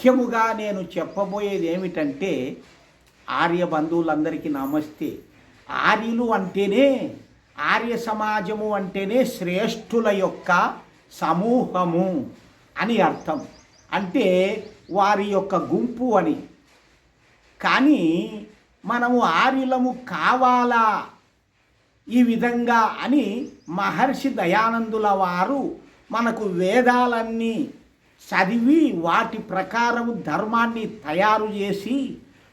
ముఖ్యముగా నేను చెప్పబోయేది ఏమిటంటే, ఆర్య బంధువులందరికీ నమస్తే. ఆర్యులు అంటేనే, ఆర్య సమాజము అంటేనే శ్రేష్ఠుల యొక్క సమూహము అని అర్థం. అంటే వారి యొక్క గుంపు అని. కానీ మనము ఆర్యులము కావాలా ఈ విధంగా అని మహర్షి దయానందుల వారు మనకు వేదాలన్నీ చదివి వాటి ప్రకారం ధర్మాన్ని తయారు చేసి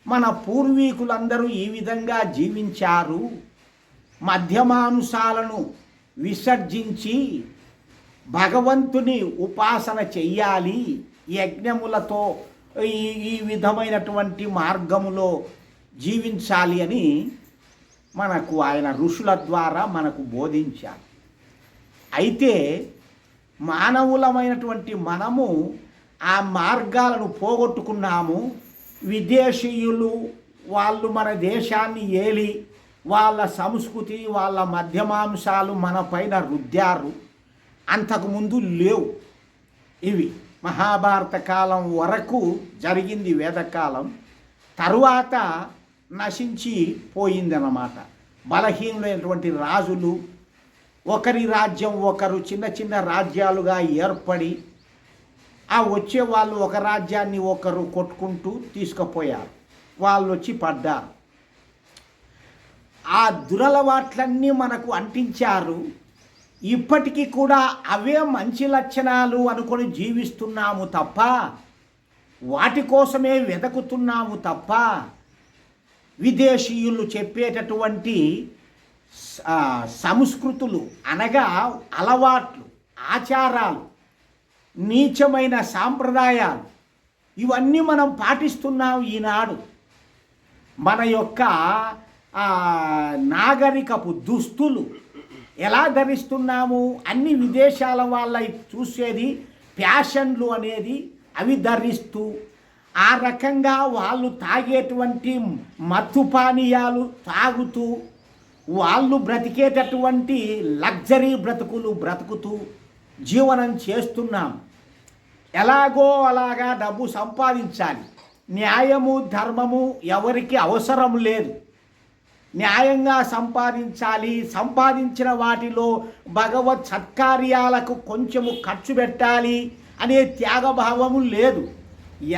మన పూర్వీకులందరూ ఈ విధంగా జీవించారు, మధ్యమాంసాలను విసర్జించి భగవంతుని ఉపాసన చెయ్యాలి, యజ్ఞములతో ఈ విధమైనటువంటి మార్గములో జీవించాలి అని మనకు ఆయన ఋషుల ద్వారా మనకు బోధించారు. అయితే మానవులమైనటువంటి మనము ఆ మార్గాలను పోగొట్టుకున్నాము. విదేశీయులు వాళ్ళు మన దేశాన్ని ఏలి వాళ్ళ సంస్కృతి వాళ్ళ మధ్యమాంసాలు మన పైన రుద్దారు. అంతకుముందు లేవు ఇవి. మహాభారత కాలం వరకు జరిగింది వేదకాలం, తరువాత నశించి పోయిందన్నమాట. బలహీనమైనటువంటి రాజులు ఒకరి రాజ్యం ఒకరు చిన్న చిన్న రాజ్యాలుగా ఏర్పడి ఆ వచ్చే వాళ్ళు ఒక రాజ్యాన్ని ఒకరు కొట్టుకుంటూ తీసుకుపోయారు. వాళ్ళు వచ్చి పడ్డారు. ఆ దురలవాట్లన్నీ మనకు అంటించారు. ఇప్పటికీ కూడా అవే మంచి లక్షణాలు అనుకొని జీవిస్తున్నాము తప్ప, వాటి కోసమే వెతుకుతున్నాము తప్ప, విదేశీయులు చెప్పేటటువంటి సంస్కృతులు అనగా అలవాట్లు, ఆచారాలు, నీచమైన సాంప్రదాయాలు ఇవన్నీ మనం పాటిస్తున్నాం ఈనాడు. మన యొక్క నాగరికపు దుస్తులు ఎలా ధరిస్తున్నాము, అన్ని విదేశాల వాళ్ళ చూసేది ఫ్యాషన్లు అనేది అవి ధరిస్తూ ఆ రకంగా వాళ్ళు తాగేటువంటి మత్తు పానీయాలు తాగుతూ వాళ్ళు బ్రతికేటటువంటి లగ్జరీ బ్రతుకుతూ జీవనం చేస్తున్నాం. ఎలాగో అలాగా డబ్బు సంపాదించాలి. న్యాయము ధర్మము ఎవరికి అవసరం లేదు. న్యాయంగా సంపాదించాలి. సంపాదించిన వాటిలో భగవత్ సత్కార్యాలకు కొంచెము ఖర్చు పెట్టాలి అనే త్యాగభావము లేదు.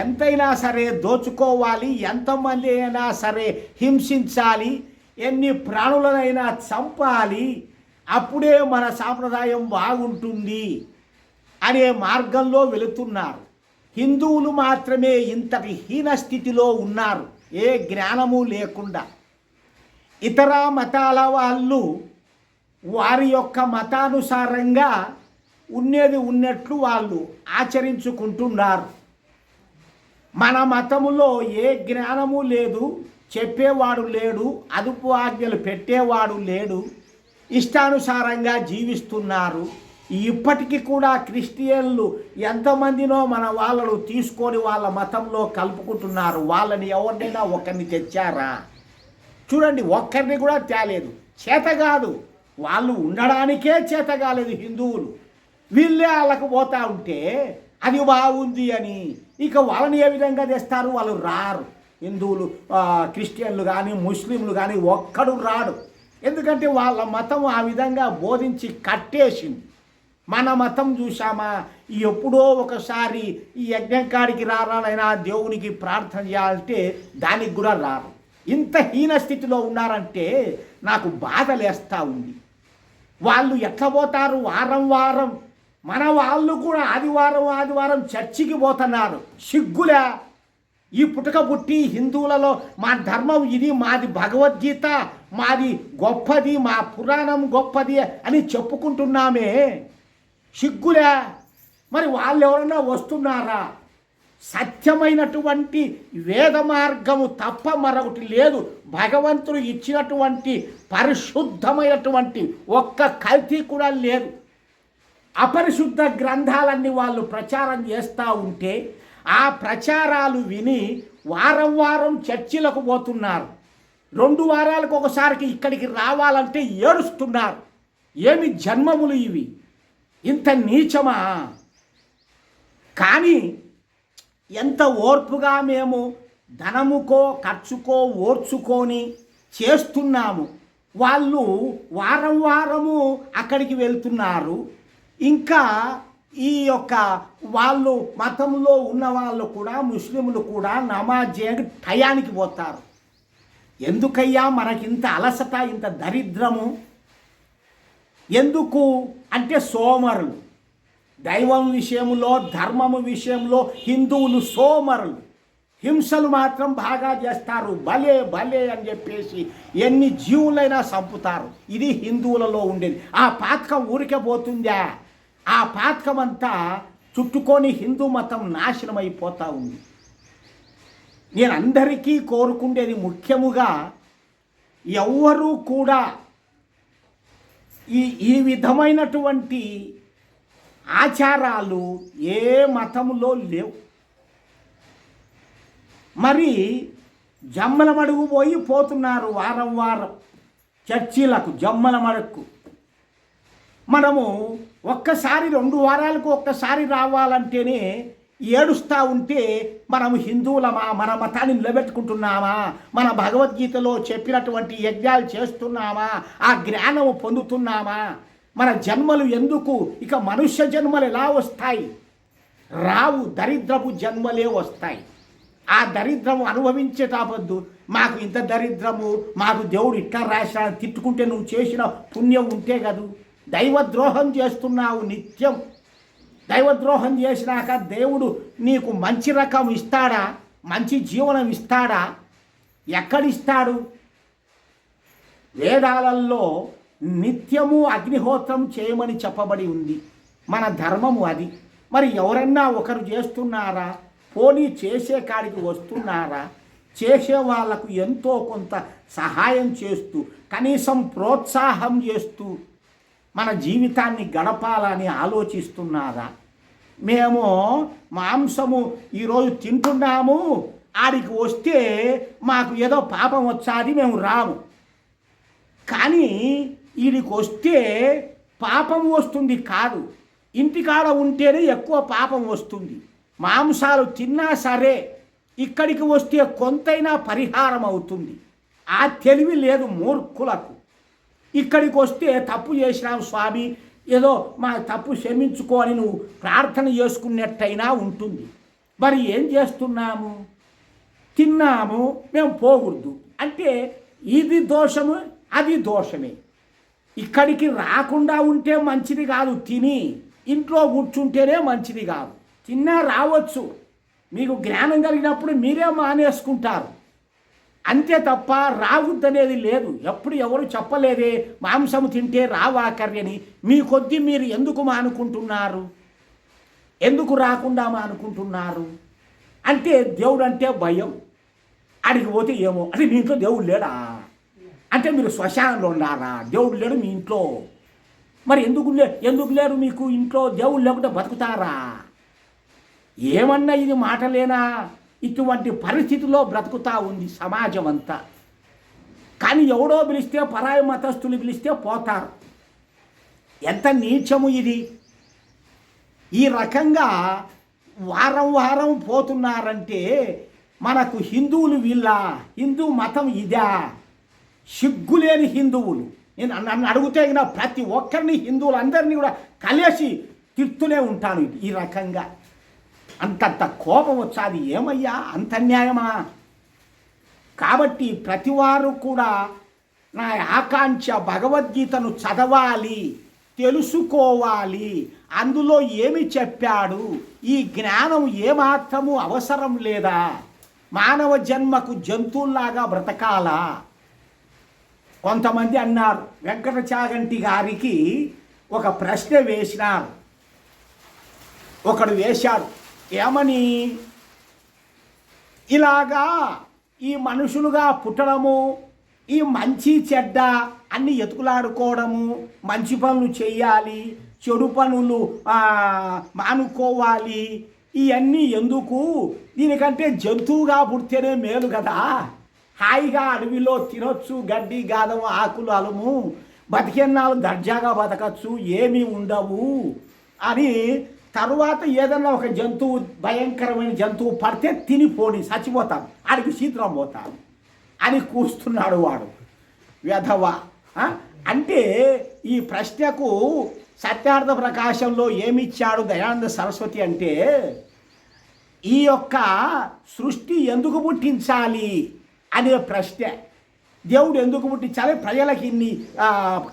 ఎంతైనా సరే దోచుకోవాలి, ఎంతమంది అయినా సరే హింసించాలి, ఎన్ని ప్రాణులనైనా చంపాలి, అప్పుడే మన సాంప్రదాయం బాగుంటుంది అనే మార్గంలో వెళుతున్నారు. హిందువులు మాత్రమే ఇంతటి హీనస్థితిలో ఉన్నారు, ఏ జ్ఞానము లేకుండా. ఇతర మతాల వాళ్ళు వారి యొక్క మతానుసారంగా ఉన్నది ఉన్నట్లు వాళ్ళు ఆచరించుకుంటున్నారు. మన మతములో ఏ జ్ఞానము లేదు, చెప్పేవాడు లేడు, అదుపు ఆజ్ఞలు పెట్టేవాడు లేడు, ఇష్టానుసారంగా జీవిస్తున్నారు. ఇప్పటికీ కూడా క్రిస్టియన్లు ఎంతమందినో మన వాళ్ళను తీసుకొని వాళ్ళ మతంలో కలుపుకుంటున్నారు. వాళ్ళని ఎవరినైనా ఒకరిని తెచ్చారా? చూడండి, ఒక్కరిని కూడా తేలేదు. చేత కాదు, వాళ్ళు ఉండడానికే చేత కాలేదు హిందువులు. వీళ్ళే వాళ్ళకు పోతా ఉంటే అది బాగుంది అని ఇక వాళ్ళని ఏ విధంగా తెస్తారు? వాళ్ళు రారు. హిందువులు, క్రిస్టియన్లు కానీ ముస్లింలు కానీ ఒక్కడు రాడు. ఎందుకంటే వాళ్ళ మతం ఆ విధంగా బోధించి కట్టేసింది. మన మతం చూసామా, ఎప్పుడో ఒకసారి ఈ యజ్ఞం కాడికి రారానైనా దేవునికి ప్రార్థన చేయాలంటే దానికి కూడా రారు. ఇంత హీన స్థితిలో ఉన్నారంటే నాకు బాధలేస్తూ ఉంది. వాళ్ళు ఎట్లా పోతారు? వారం వారం మన వాళ్ళు కూడా ఆదివారం చర్చికి పోతున్నారు. సిగ్గులే! ఈ పుట్టుక పుట్టి హిందువులలో మా ధర్మం ఇది, మాది భగవద్గీత, మాది గొప్పది, మా పురాణం గొప్పది అని చెప్పుకుంటున్నామే, సిగ్గులే! మరి వాళ్ళు ఎవరన్నా వస్తున్నారా? సత్యమైనటువంటి వేద మార్గము తప్ప మరొకటి లేదు. భగవంతుడు ఇచ్చినటువంటి పరిశుద్ధమైనటువంటి ఒక్క కల్తీ కూడా లేదు. అపరిశుద్ధ గ్రంథాలన్నీ వాళ్ళు ప్రచారం చేస్తూ ఉంటే ఆ ప్రచారాలు విని వారం చర్చిలకు పోతున్నారు. 2 వారాలకు ఒకసారికి ఇక్కడికి రావాలంటే ఏడుస్తున్నారు. ఏమి జన్మములు ఇవి? ఇంత నీచమా? కానీ ఎంత ఓర్పుగా మేము ధనముకో ఖర్చుకో ఓర్చుకొని చేస్తున్నాము. వాళ్ళు వారం వారము అక్కడికి వెళ్తున్నారు. ఇంకా ఈ యొక్క వాళ్ళు మతంలో ఉన్న వాళ్ళు కూడా, ముస్లింలు కూడా నమాజ్ చేయడానికి టయానికి పోతారు. ఎందుకయ్యా మనకింత అలసట, ఇంత దరిద్రము ఎందుకు అంటే సోమరులు. దైవం విషయంలో, ధర్మము విషయంలో హిందువులు సోమరులు. హింసలు మాత్రం బాగా చేస్తారు. భలే భలే అని చెప్పేసి ఎన్ని జీవులైనా చంపుతారు. ఇది హిందువులలో ఉండేది. ఆ పాతకం ఊరికే పోతుందా? ఆ పాతకం అంతా చుట్టుకొని హిందూ మతం నాశనం అయిపోతూ ఉంది. నేను అందరికీ కోరుకుండేది ముఖ్యముగా ఎవ్వరూ కూడా ఈ విధమైనటువంటి ఆచారాలు ఏ మతంలో లేవు. మరి జమ్మల మడుగు పోతున్నారు వారం వారం చర్చిలకు, జమ్మల మడుగు. మనము ఒక్కసారి 2 వారాలకు ఒక్కసారి రావాలంటేనే ఏడుస్తూ ఉంటే మనము హిందువులమా? మన మతాన్ని నిలబెట్టుకుంటున్నామా? మన భగవద్గీతలో చెప్పినటువంటి యజ్ఞాలు చేస్తున్నామా? ఆ జ్ఞానము పొందుతున్నామా? మన జన్మలు ఎందుకు? ఇక మనుష్య జన్మలు ఎలా వస్తాయి? రావు. దరిద్రపు జన్మలే వస్తాయి. ఆ దరిద్రము అనుభవించేటప్పుడు మాకు ఇంత దరిద్రము, మాకు దేవుడు ఇట్లా రాసిన తిట్టుకుంటే నువ్వు చేసిన పుణ్యం ఉంటే కదూ. దైవద్రోహం చేస్తున్నావు నిత్యం. దైవద్రోహం చేసినాక దేవుడు నీకు మంచి రకం ఇస్తాడా? మంచి జీవనం ఇస్తాడా? ఎక్కడిస్తాడు? వేదాలలో నిత్యము అగ్నిహోత్రం చేయమని చెప్పబడి ఉంది. మన ధర్మము అది. మరి ఎవరన్నా ఒకరు చేస్తున్నారా? పోనీ చేసే కాడికి వస్తున్నారా? చేసే వాళ్లకు ఎంతో కొంత సహాయం చేస్తూ, కనీసం ప్రోత్సాహం చేస్తూ మన జీవితాన్ని గడపాలని ఆలోచిస్తున్నారా? మేము మాంసము ఈరోజు తింటున్నాము, ఆడికి వస్తే మాకు ఏదో పాపం వచ్చాది, మేము రాము. కానీ వీడికి వస్తే పాపం వస్తుంది కాదు, ఇంటికాడ ఉంటేనే ఎక్కువ పాపం వస్తుంది. మాంసాలు తిన్నా సరే ఇక్కడికి వస్తే కొంతైనా పరిహారం అవుతుంది. ఆ తెలివి లేదు మూర్ఖులకు. ఇక్కడికి వస్తే తప్పు చేసినావు స్వామి, ఏదో మా తప్పు క్షమించుకో అని నువ్వు ప్రార్థన చేసుకున్నట్టయినా ఉంటుంది. మరి ఏం చేస్తున్నాము? తిన్నాము, మేము పోకూడదు అంటే ఇది దోషము, అది దోషమే. ఇక్కడికి రాకుండా ఉంటే మంచిది కాదు. తిని ఇంట్లో కూర్చుంటేనే మంచిది కాదు. తిన్నా రావచ్చు, మీకు జ్ఞానం కలిగినప్పుడు మీరే మానేసుకుంటారు అంతే తప్ప రావద్దనేది లేదు. ఎప్పుడు ఎవరు చెప్పలేదే మాంసము తింటే రావాకర్యని. మీ కొద్దీ మీరు ఎందుకు మానుకుంటున్నారు? ఎందుకు రాకుండా మానుకుంటున్నారు? అంటే దేవుడు అంటే భయం. అడిగి పోతే ఏమో అంటే మీ ఇంట్లో దేవుడు లేడా? అంటే మీరు శ్మశానంలో ఉన్నారా? దేవుడు లేడు మీ ఇంట్లో. మరి ఎందుకు లేరు మీకు ఇంట్లో? దేవుడు లేకుంటే బతుకుతారా? ఏమన్నా ఇది మాటలేనా? ఇటువంటి పరిస్థితిలో బ్రతుకుతూ ఉంది సమాజం అంతా. కానీ ఎవడో పిలిస్తే, పరాయి మతస్థులు పిలిస్తే పోతారు. ఎంత నీచము ఇది! ఈ రకంగా వారం వారం పోతున్నారంటే మనకు హిందువులు వీళ్ళ, హిందూ మతం ఇదా? సిగ్గులేని హిందువులు. నన్ను అడిగితే ప్రతి ఒక్కరిని, హిందువులందరినీ కూడా కలిసి తిడుతూనే ఉంటాను ఈ రకంగా. అంతంత కోపం వచ్చాది. ఏమయ్యా అంత న్యాయమా? కాబట్టి ప్రతివారు కూడా నా ఆకాంక్ష భగవద్గీతను చదవాలి, తెలుసుకోవాలి. అందులో ఏమి చెప్పాడు? ఈ జ్ఞానం ఏమాత్రము అవసరం లేదా? మానవ జన్మకు జంతువుల్లాగా బ్రతకాలా? కొంతమంది అన్నారు, వెంకట చాగంటి గారికి ఒక ప్రశ్న వేసినారు. ఒకడు వేశాడు, ఏమని? ఇలాగా ఈ మనుషులుగా పుట్టడము, ఈ మంచి చెడ్డ అన్ని ఎతుకులాడుకోవడము, మంచి పనులు చేయాలి, చెడు పనులు మానుకోవాలి, ఇవన్నీ ఎందుకు? దీనికంటే జంతువుగా పుడితేనే మేలు కదా. హాయిగా అడవిలో తినొచ్చు, గడ్డి గాదము ఆకులు అలుము, బతికెన్నాళ్ళు దర్జాగా బతకచ్చు, ఏమీ ఉండవు అని తరువాత ఏదన్నా ఒక జంతువు, భయంకరమైన జంతువు పడితే తినిపోని చచ్చిపోతాను, ఆడికి శీతలం పోతాను అని కూస్తున్నాడు వాడు వ్యధవ. అంటే ఈ ప్రశ్నకు సత్యార్థ ప్రకాశంలో ఏమిచ్చాడు దయానంద సరస్వతి అంటే, ఈ యొక్క సృష్టి ఎందుకు పుట్టించాలి అనే ప్రశ్న, దేవుడు ఎందుకు పుట్టించాలి, ప్రజలకు ఇన్ని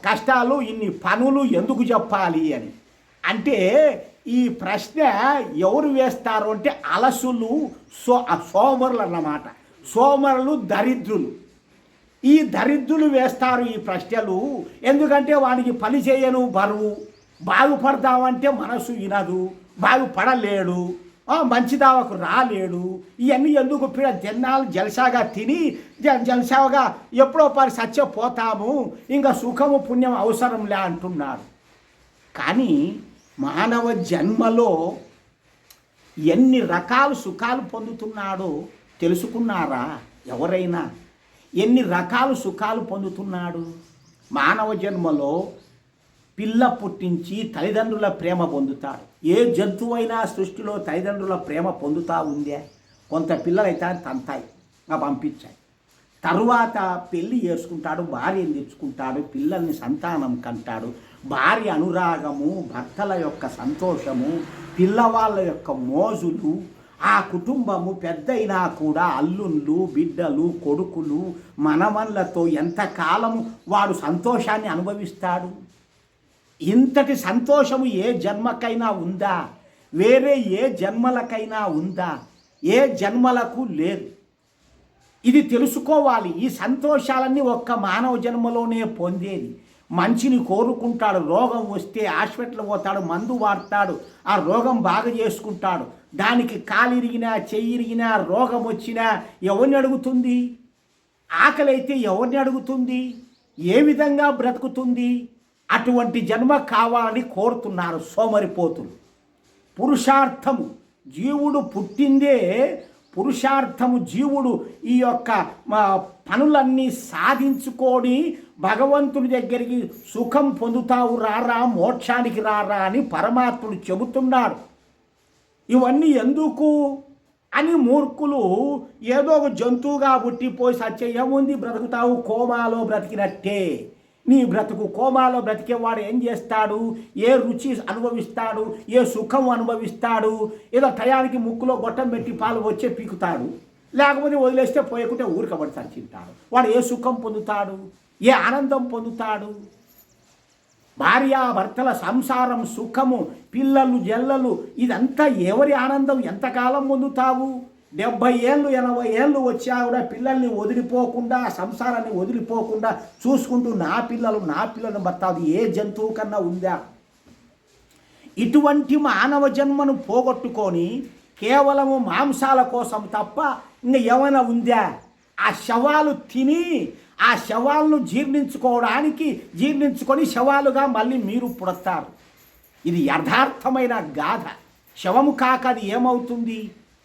కష్టాలు, ఇన్ని పనులు ఎందుకు చెప్పాలి అని. అంటే ఈ ప్రశ్న ఎవరు వేస్తారు అంటే అలసులు, సోమరులు అన్నమాట. సోమరులు దరిద్రులు. ఈ దరిద్రులు వేస్తారు ఈ ప్రశ్నలు. ఎందుకంటే వాడికి పని చేయను బరువు, బాగుపడదామంటే మనసు వినదు, బాగుపడలేడు, మంచిదావకు రాలేడు. ఇవన్నీ ఎందుకు జనాలు జలసాగా తిని జలసాగా ఎప్పుడో పరి సత్యపోతాము, ఇంకా సుఖము పుణ్యం అవసరంలే అంటున్నారు. కానీ మానవ జన్మలో ఎన్ని రకాల సుఖాలు పొందుతున్నాడో తెలుసుకున్నారా ఎవరైనా? ఎన్ని రకాల సుఖాలు పొందుతున్నాడు? మానవ జన్మలో పిల్ల పుట్టించి తల్లిదండ్రుల ప్రేమ పొందుతాడు. ఏ జంతువైనా సృష్టిలో తల్లిదండ్రుల ప్రేమ పొందుతా ఉందే. కొంత పిల్లలైతే తంతాయి, పంపించాయి. తరువాత పెళ్ళి చేసుకుంటాడు, భార్యను తెచ్చుకుంటాడు, పిల్లల్ని సంతానం కంటాడు. భార్య అనురాగము, భర్తల యొక్క సంతోషము, పిల్లవాళ్ళ యొక్క మోజులు, ఆ కుటుంబము పెద్దయినా కూడా అల్లుళ్ళు, బిడ్డలు, కొడుకులు, మనమన్లతో ఎంతకాలము వాడు సంతోషాన్ని అనుభవిస్తాడు. ఇంతటి సంతోషము ఏ జన్మకైనా ఉందా? వేరే ఏ జన్మలకైనా ఉందా? ఏ జన్మలకు లేదు. ఇది తెలుసుకోవాలి. ఈ సంతోషాలన్నీ ఒక్క మానవ జన్మలోనే పొందేది. మంచిని కోరుకుంటాడు, రోగం వస్తే హాస్పిటల్ పోతాడు, మందు వాడతాడు, ఆ రోగం బాగా చేసుకుంటాడు. దానికి కాలు ఇరిగినా, చెయ్యి ఇరిగినా, రోగం వచ్చినా ఎవరిని అడుగుతుంది? ఆకలి అయితే ఎవరిని అడుగుతుంది? ఏ విధంగా బ్రతుకుతుంది? అటువంటి జన్మ కావాలని కోరుతున్నారు సోమరిపోతులు. పురుషార్థము, జీవుడు పుట్టిందే పురుషార్థము. జీవుడు ఈ యొక్క పనులన్నీ సాధించుకొని భగవంతుడి దగ్గరికి సుఖం పొందుతావు రారా, మోక్షానికి రారా అని పరమాత్ముడు చెబుతున్నాడు. ఇవన్నీ ఎందుకు అని మూర్ఖులు ఏదో ఒక జంతువుగా పుట్టిపోయి సత్యముంది బ్రతుకుతావు, కోమాలో బ్రతికినట్టే. నీ బ్రతుకు కోమాలో బ్రతికేవాడు ఏం చేస్తాడు? ఏ రుచి అనుభవిస్తాడు? ఏ సుఖం అనుభవిస్తాడు? ఏదో టయానికి ముక్కులో గొట్టం పెట్టి పాలు వచ్చే పీకుతాడు, లేకపోతే వదిలేస్తే పోయకుంటే ఊరికబడి చచ్చింటాడు. వాడు ఏ సుఖం పొందుతాడు? ఏ ఆనందం పొందుతాడు? భార్యాభర్తల సంసారం, సుఖము, పిల్లలు, జల్లలు, ఇదంతా ఎవరి ఆనందం? ఎంతకాలం పొందుతావు? 70 ఏళ్ళు 80 ఏళ్ళు వచ్చా కూడా పిల్లల్ని వదిలిపోకుండా, సంసారాన్ని వదిలిపోకుండా చూసుకుంటూ నా పిల్లలను బతాది ఏ జంతువు కన్నా ఉందా? ఇటువంటి మానవ జన్మను పోగొట్టుకొని కేవలము మాంసాల కోసం తప్ప ఇంకా ఏమైనా ఉందా? ఆ శవాలు తిని ఆ శవాలను జీర్ణించుకొని శవాలుగా మళ్ళీ మీరు పుడతారు. ఇది యథార్థమైన గాథ. శవము కాక అది ఏమవుతుంది?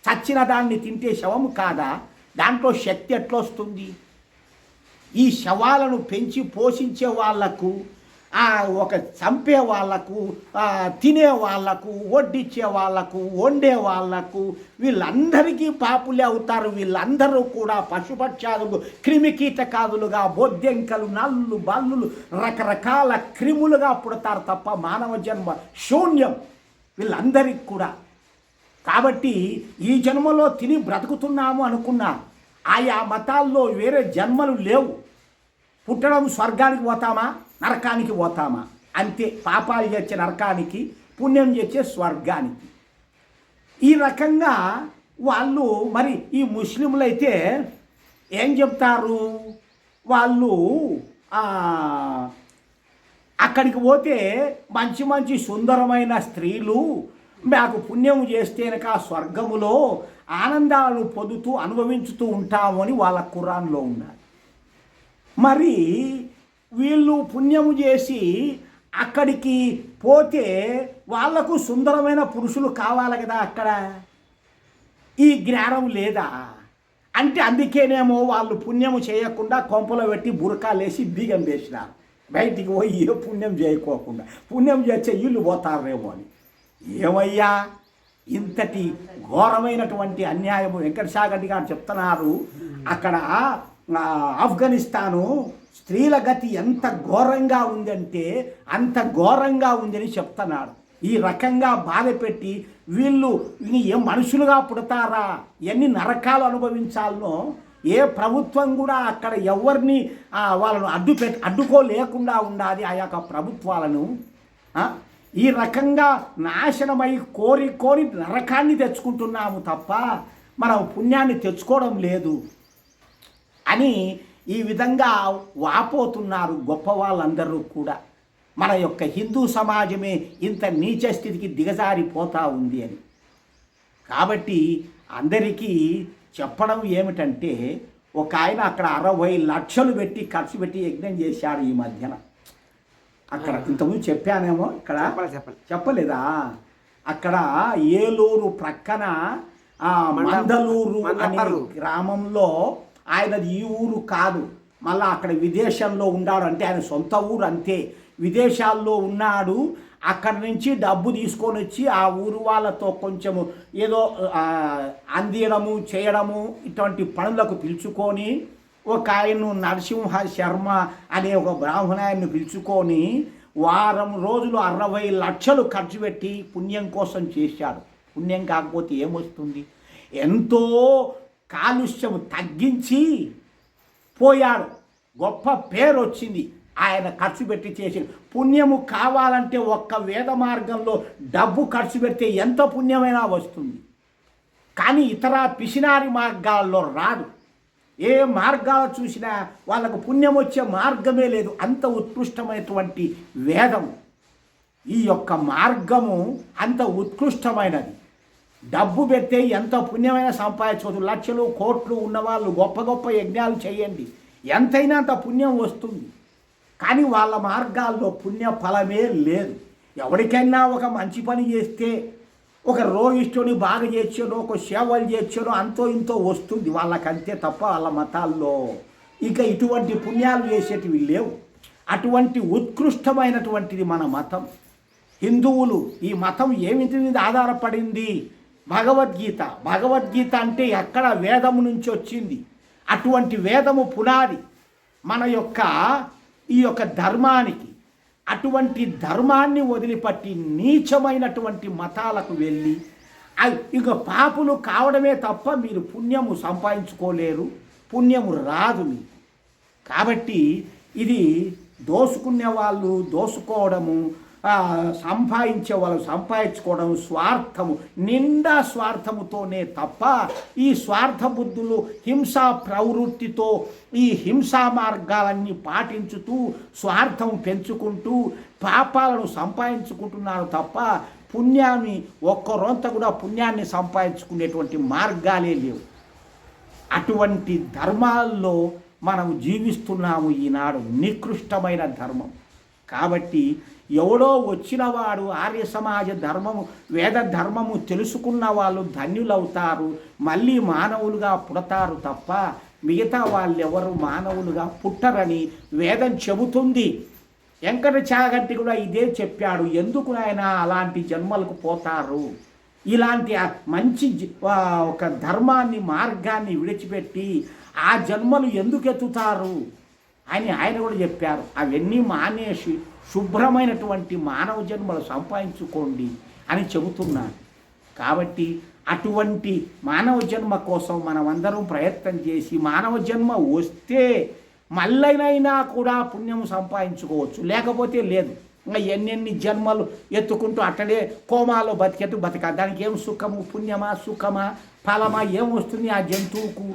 చచ్చిన దాన్ని తింటే శవము కాదా? దాంట్లో శక్తి ఎట్లొస్తుంది? ఈ శవాలను పెంచి పోషించే వాళ్లకు, ఒక చంపే వాళ్లకు, తినే వాళ్లకు, వడ్డిచ్చే వాళ్లకు, వండే వాళ్లకు, వీళ్ళందరికీ పాపులే అవుతారు. వీళ్ళందరూ కూడా పశుపక్షాదులు, క్రిమికీటకాదులుగా, బొద్దెంకలు, నల్లు, బల్లులు, రకరకాల క్రిములుగా పుడతారు తప్ప మానవ జన్మ శూన్యం వీళ్ళందరికీ కూడా. కాబట్టి ఈ జన్మలో తిని బ్రతుకుతున్నాము అనుకున్నా, ఆయా మతాల్లో వేరే జన్మలు లేవు. పుట్టడం స్వర్గానికి పోతామా, నరకానికి పోతామా అంతే. పాపాలు చేసే నరకానికి, పుణ్యం చేసే స్వర్గానికి. ఈ రకంగా వాళ్ళు మరి ఈ ముస్లింలు అయితే ఏం చెప్తారు? వాళ్ళు అక్కడికి పోతే మంచి మంచి సుందరమైన స్త్రీలు, మాకు పుణ్యం చేస్తేనక స్వర్గములో ఆనందాలు పొందుతూ అనుభవించుతూ ఉంటామని వాళ్ళ ఖురాన్లో ఉన్నారు. మరి వీళ్ళు పుణ్యము చేసి అక్కడికి పోతే వాళ్లకు సుందరమైన పురుషులు కావాలి కదా. అక్కడ ఈ జ్ఞానం లేదా అంటే అందుకేనేమో వాళ్ళు పుణ్యము చేయకుండా కొంపలో పెట్టి బురకాలేసి బీగం వేసినారు. బయటికి పోయి ఏ పుణ్యం చేయకోకుండా, పుణ్యం చేస్తే ఇల్లు పోతారేమో అని. ఏమయ్యా ఇంతటి ఘోరమైనటువంటి అన్యాయము వెంకటసాగరెడ్డి గారు చెప్తున్నారు. అక్కడ ఆఫ్ఘనిస్తాను స్త్రీల గతి ఎంత ఘోరంగా ఉందంటే అంత ఘోరంగా ఉందని చెప్తున్నాడు. ఈ రకంగా బాధ పెట్టి వీళ్ళు ఏం మనుషులుగా పుడతారా, ఎన్ని నరకాలు అనుభవించాలనో ఏ ప్రభుత్వం కూడా అక్కడ ఎవరిని వాళ్ళను అడ్డుకోలేకుండా ఉండాలి. ఆ యొక్క ప్రభుత్వాలను ఈ రకంగా నాశనమై కోరి నరకాన్ని తెచ్చుకుంటున్నాము తప్ప మనం పుణ్యాన్ని తెచ్చుకోవడం లేదు అని ఈ విధంగా వాపోతున్నారు గొప్ప వాళ్ళందరూ కూడా. మన యొక్క హిందూ సమాజమే ఇంత నీచ స్థితికి దిగజారిపోతూ ఉంది అని. కాబట్టి అందరికీ చెప్పడం ఏమిటంటే, ఒక ఆయన అక్కడ 60 లక్షలు పెట్టి ఖర్చు పెట్టి యజ్ఞం చేశాడు ఈ మధ్యన. అక్కడ ఇంతకుముందు చెప్పానేమో, ఇక్కడ చెప్పలేదా, అక్కడ ఏలూరు ప్రక్కన మందలూరు అనే గ్రామంలో, ఆయనది ఈ ఊరు కాదు, మళ్ళీ అక్కడ విదేశంలో ఉన్నాడు, అంటే ఆయన సొంత ఊరు అంతే, విదేశాల్లో ఉన్నాడు. అక్కడి నుంచి డబ్బు తీసుకొని వచ్చి ఆ ఊరు వాళ్ళతో కొంచెము ఏదో అందియడము చేయడము ఇటువంటి పనులకు పిలుచుకొని ఒక ఆయన్ను నరసింహ శర్మ అనే ఒక బ్రాహ్మణాయన్ని పిలుచుకొని వారం రోజులు 60 లక్షలు ఖర్చు పెట్టి పుణ్యం కోసం చేశాడు. పుణ్యం కాకపోతే ఏమొస్తుంది? ఎంతో కాలుష్యం తగ్గించి పోయాడు, గొప్ప పేరు వచ్చింది. ఆయన ఖర్చు పెట్టి చేసి పుణ్యము కావాలంటే ఒక్క వేద మార్గంలో డబ్బు ఖర్చు పెడితే ఎంత పుణ్యమైనా వస్తుంది. కానీ ఇతర పిసినారి మార్గాల్లో రాదు. ఏ మార్గాలు చూసినా వాళ్ళకు పుణ్యం వచ్చే మార్గమే లేదు. అంత ఉత్కృష్టమైనటువంటి వేదము, ఈ యొక్క మార్గము అంత ఉత్కృష్టమైనది. డబ్బు పెడితే ఎంత పుణ్యమైనా సంపాదించవచ్చు. లక్షలు కోట్లు ఉన్నవాళ్ళు గొప్ప గొప్ప యజ్ఞాలు చేయండి, ఎంతైనా అంత పుణ్యం వస్తుంది. కానీ వాళ్ళ మార్గాల్లో పుణ్య ఫలమే లేదు. ఎవరికైనా ఒక మంచి పని చేస్తే, ఒక రోగిష్టుని బాగా చేర్చానో, ఒక సేవలు చేర్చానో అంతో ఇంతో వస్తుంది వాళ్ళకంతే తప్ప వాళ్ళ మతాల్లో ఇక ఇటువంటి పుణ్యాలు చేసేటివి లేవు. అటువంటి ఉత్కృష్టమైనటువంటిది మన మతం. హిందువులు ఈ మతం ఏమిటి మీద ఆధారపడింది? భగవద్గీత. భగవద్గీత అంటే ఎక్కడ వేదము నుంచి వచ్చింది. అటువంటి వేదము పునాది మన యొక్క ఈ యొక్క ధర్మానికి. అటువంటి ధర్మాన్ని వదిలిపట్టి నీచమైనటువంటి మతాలకు వెళ్ళి ఇక పాపులు కావడమే తప్ప మీరు పుణ్యము సంపాదించుకోలేరు, పుణ్యము రాదు మీకు. కాబట్టి ఇది దోసుకునే వాళ్ళు దోసుకోవడము, సంపాదించే వాళ్ళు సంపాదించుకోవడం, స్వార్థము, నిండా స్వార్థముతోనే తప్ప ఈ స్వార్థ బుద్ధులు హింసా ప్రవృత్తితో ఈ హింసా మార్గాలన్నీ పాటించుతూ స్వార్థం పెంచుకుంటూ పాపాలను సంపాదించుకుంటున్నారు తప్ప పుణ్యాన్ని ఒక్కరొంత కూడా పుణ్యాన్ని సంపాదించుకునేటువంటి మార్గాలే లేవు. అటువంటి ధర్మాల్లో మనం జీవిస్తున్నాము ఈనాడు, నికృష్టమైన ధర్మం. కాబట్టి ఎవడో వచ్చినవాడు ఆర్య సమాజ ధర్మము వేద ధర్మము తెలుసుకున్న వాళ్ళు ధన్యులవుతారు, మళ్ళీ మానవులుగా పుడతారు తప్ప మిగతా వాళ్ళెవరు మానవులుగా పుట్టరని వేదం చెబుతుంది. వెంకటచాగంటి కూడా ఇదే చెప్పాడు. ఎందుకు ఆయన అలాంటి జన్మలకు పోతారు, ఇలాంటి మంచి ఒక ధర్మాన్ని మార్గాన్ని విడిచిపెట్టి ఆ జన్మలు ఎందుకు ఎత్తుతారు అని ఆయన కూడా చెప్పారు. అవన్నీ మానేసి శుభ్రమైనటువంటి మానవ జన్మలు సంపాదించుకోండి అని చెబుతున్నాను. కాబట్టి అటువంటి మానవ జన్మ కోసం మనమందరం ప్రయత్నం చేసి మానవ జన్మ వస్తే మళ్ళైనా కూడా పుణ్యం సంపాదించుకోవచ్చు, లేకపోతే లేదు. ఇంకా ఎన్నెన్ని జన్మలు ఎత్తుకుంటూ అట్టడే కోమాలో బతకాలి. దానికి ఏం సుఖము, పుణ్యమా, సుఖమా, ఫలమా ఏం వస్తుంది? ఆ జంతువుకు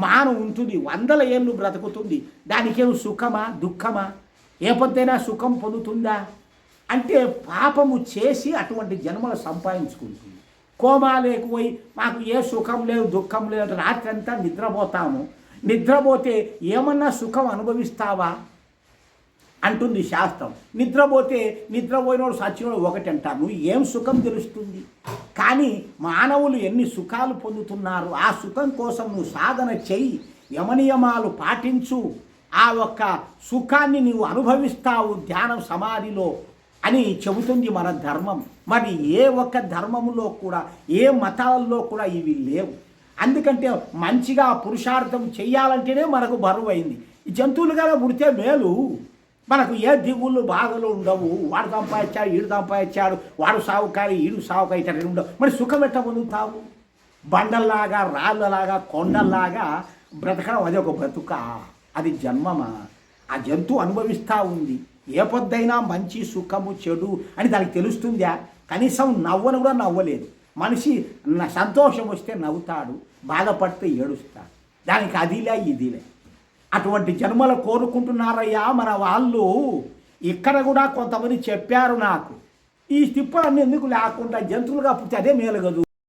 మానం ఉంటుంది, 100 ఏళ్ళు బ్రతుకుతుంది, దానికేం సుఖమా, దుఃఖమా? ఏ పొద్దైనా సుఖం పొందుతుందా? అంటే పాపము చేసి అటువంటి జన్మలు సంపాదించుకుంటుంది. కోమా లేకపోయి మాకు ఏ సుఖం లేదు, దుఃఖం లేదు, రాత్రి అంతా నిద్రపోతాము. నిద్రపోతే ఏమన్నా సుఖం అనుభవిస్తావా అంటుంది శాస్త్రం. నిద్రపోయినోడు సచ్చినోడు ఒకటి అంటారు. నువ్వు ఏం సుఖం తెలుస్తుంది? కానీ మానవులు ఎన్ని సుఖాలు పొందుతున్నారు. ఆ సుఖం కోసం నువ్వు సాధన చెయ్యి, యమనియమాలు పాటించు, ఆ ఒక్క సుఖాన్ని నువ్వు అనుభవిస్తావు ధ్యానం సమాధిలో అని చెబుతుంది మన ధర్మం. మరి ఏ ఒక్క ధర్మములో కూడా ఏ మతాలలో కూడా ఇవి లేవు. అందుకంటే మంచిగా పురుషార్థం చెయ్యాలంటేనే మనకు బరువు అయింది. ఈ జంతువులుగా పుడితే మేలు, మనకు ఏ దిగుళ్ళు బాధలు ఉండవు. వాడు సంపాదించాడు, ఈడు సంపాదించాడు, వాడు సావుకారి ఈడు సావుకారి ఇట్లా ఉండవు. మరి సుఖం ఎట్ట పొందుతావు? బండల్లాగా రాళ్ళలాగా కొండల్లాగా బ్రతకడం అది ఒక బ్రతుక? అది జన్మమా? ఆ జంతువు అనుభవిస్తూ ఉంది. ఏ పొద్దైనా మంచి సుఖము చెడు అని దానికి తెలుస్తుందా? కనీసం నవ్వను కూడా నవ్వలేదు. మనిషి సంతోషం వస్తే నవ్వుతాడు, బాధపడితే ఏడుస్తాడు. దానికి అదిలే ఇదిలే. అటువంటి జన్మలు కోరుకుంటున్నారయ్యా మన వాళ్ళు. ఇక్కడ కూడా కొంతమంది చెప్పారు నాకు, ఈ తిప్పలన్నీ ఎందుకు లేకుండా జంతువులుగా పుడితే అదే మేలు కదూ.